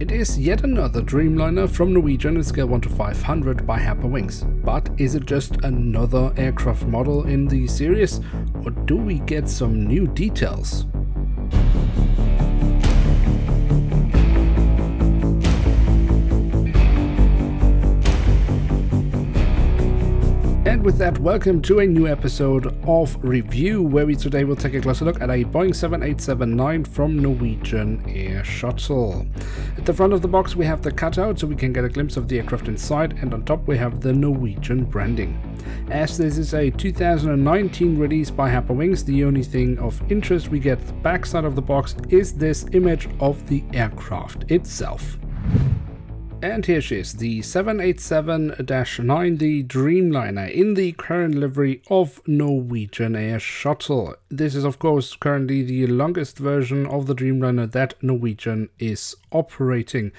It is yet another Dreamliner from Norwegian in scale 1 to 500 by Herpa Wings. But is it just another aircraft model in the series, or do we get some new details? And with that, welcome to a new episode of Review, where we today will take a closer look at a Boeing 787-9 from Norwegian Air Shuttle. At the front of the box we have the cutout, so we can get a glimpse of the aircraft inside, and on top we have the Norwegian branding. As this is a 2019 release by Herpa Wings, the only thing of interest we get at the back side of the box is this image of the aircraft itself. And here she is, the 787-9, the Dreamliner, in the current livery of Norwegian Air Shuttle. This is of course currently the longest version of the Dreamliner that Norwegian is operating.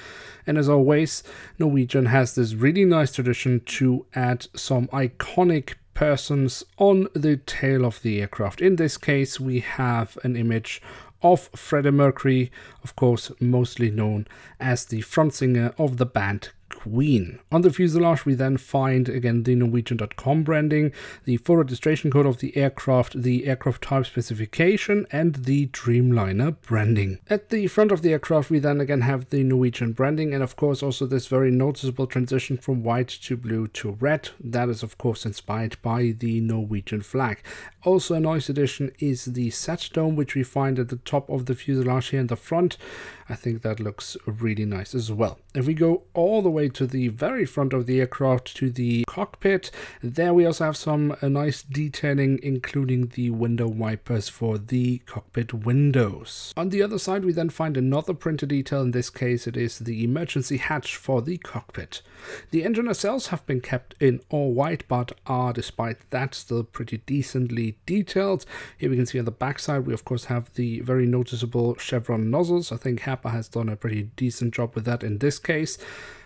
And as always, Norwegian has this really nice tradition to add some iconic persons on the tail of the aircraft. In this case we have an image of Freddie Mercury, of course mostly known as the front singer of the band Queen. On the fuselage we then find again the Norwegian.com branding, the full registration code of the aircraft type specification, and the Dreamliner branding. At the front of the aircraft we then again have the Norwegian branding, and of course also this very noticeable transition from white to blue to red. That is of course inspired by the Norwegian flag. Also a nice addition is the set dome, which we find at the top of the fuselage here in the front. I think that looks really nice as well. If we go all the way to the very front of the aircraft, to the cockpit, there we also have some nice detailing, including the window wipers for the cockpit windows. On the other side we then find another printed detail. In this case it is the emergency hatch for the cockpit. The engine nacelles have been kept in all white, but are despite that still pretty decently detailed. Here we can see on the back side we of course have the very noticeable chevron nozzles. I think Herpa has done a pretty decent job with that in this case.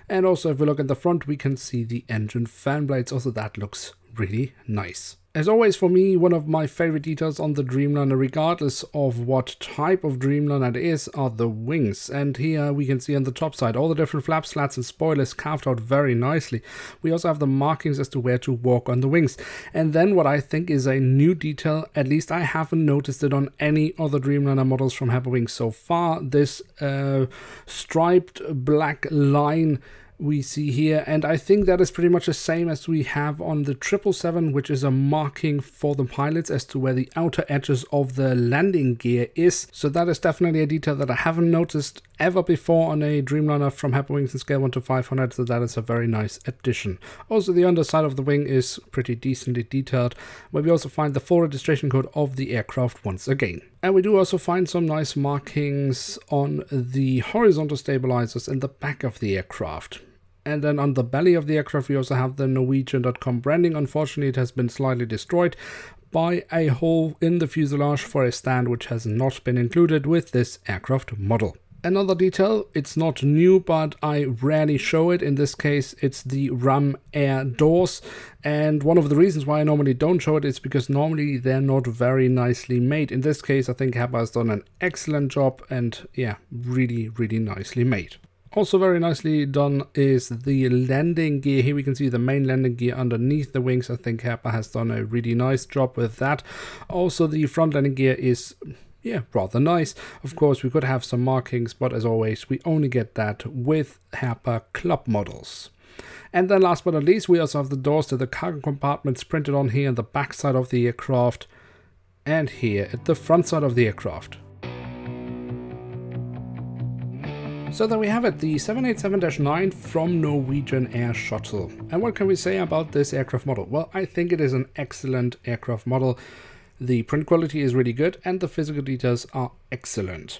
And also if we look at the front we can see the engine fan blades. Also that looks really nice. As always, for me, one of my favorite details on the Dreamliner, regardless of what type of Dreamliner it is, are the wings. And here we can see on the top side all the different flaps, slats and spoilers carved out very nicely. We also have the markings as to where to walk on the wings. And then what I think is a new detail, at least I haven't noticed it on any other Dreamliner models from Herpa Wings so far, this striped black line we see here, and I think that is pretty much the same as we have on the 777, which is a marking for the pilots as to where the outer edges of the landing gear is. So that is definitely a detail that I haven't noticed ever before on a Dreamliner from Herpa Wings in scale 1 to 500, so that is a very nice addition. Also the underside of the wing is pretty decently detailed, where we also find the full registration code of the aircraft once again. And we do also find some nice markings on the horizontal stabilizers in the back of the aircraft. And then on the belly of the aircraft we also have the Norwegian.com branding. Unfortunately it has been slightly destroyed by a hole in the fuselage for a stand, which has not been included with this aircraft model. Another detail, it's not new, but I rarely show it. In this case, it's the ram air doors. And one of the reasons why I normally don't show it is because normally they're not very nicely made. In this case, I think Herpa has done an excellent job and yeah, really, really nicely made. Also very nicely done is the landing gear. Here we can see the main landing gear underneath the wings. I think Herpa has done a really nice job with that. Also the front landing gear is rather nice. Of course we could have some markings, but as always we only get that with Herpa Club models. And then last but not least we also have the doors to the cargo compartments printed on here on the back side of the aircraft and here at the front side of the aircraft. So there we have it, the 787-9 from Norwegian Air Shuttle. And what can we say about this aircraft model? Well, I think it is an excellent aircraft model. The print quality is really good and the physical details are excellent.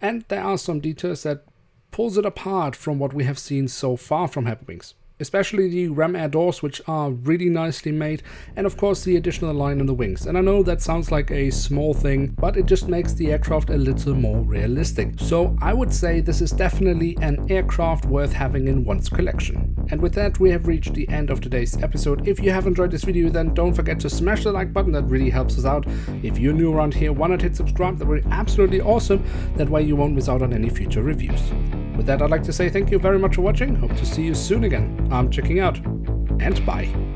And there are some details that pulls it apart from what we have seen so far from Herpa Wings. Especially the ram air doors, which are really nicely made, and of course the additional line on the wings. And I know that sounds like a small thing, but it just makes the aircraft a little more realistic. So I would say this is definitely an aircraft worth having in one's collection. And with that we have reached the end of today's episode. If you have enjoyed this video, then don't forget to smash the like button, that really helps us out. If you're new around here, why not hit subscribe, that would be absolutely awesome. That way you won't miss out on any future reviews. With that, I'd like to say thank you very much for watching. Hope to see you soon again. I'm checking out, and bye.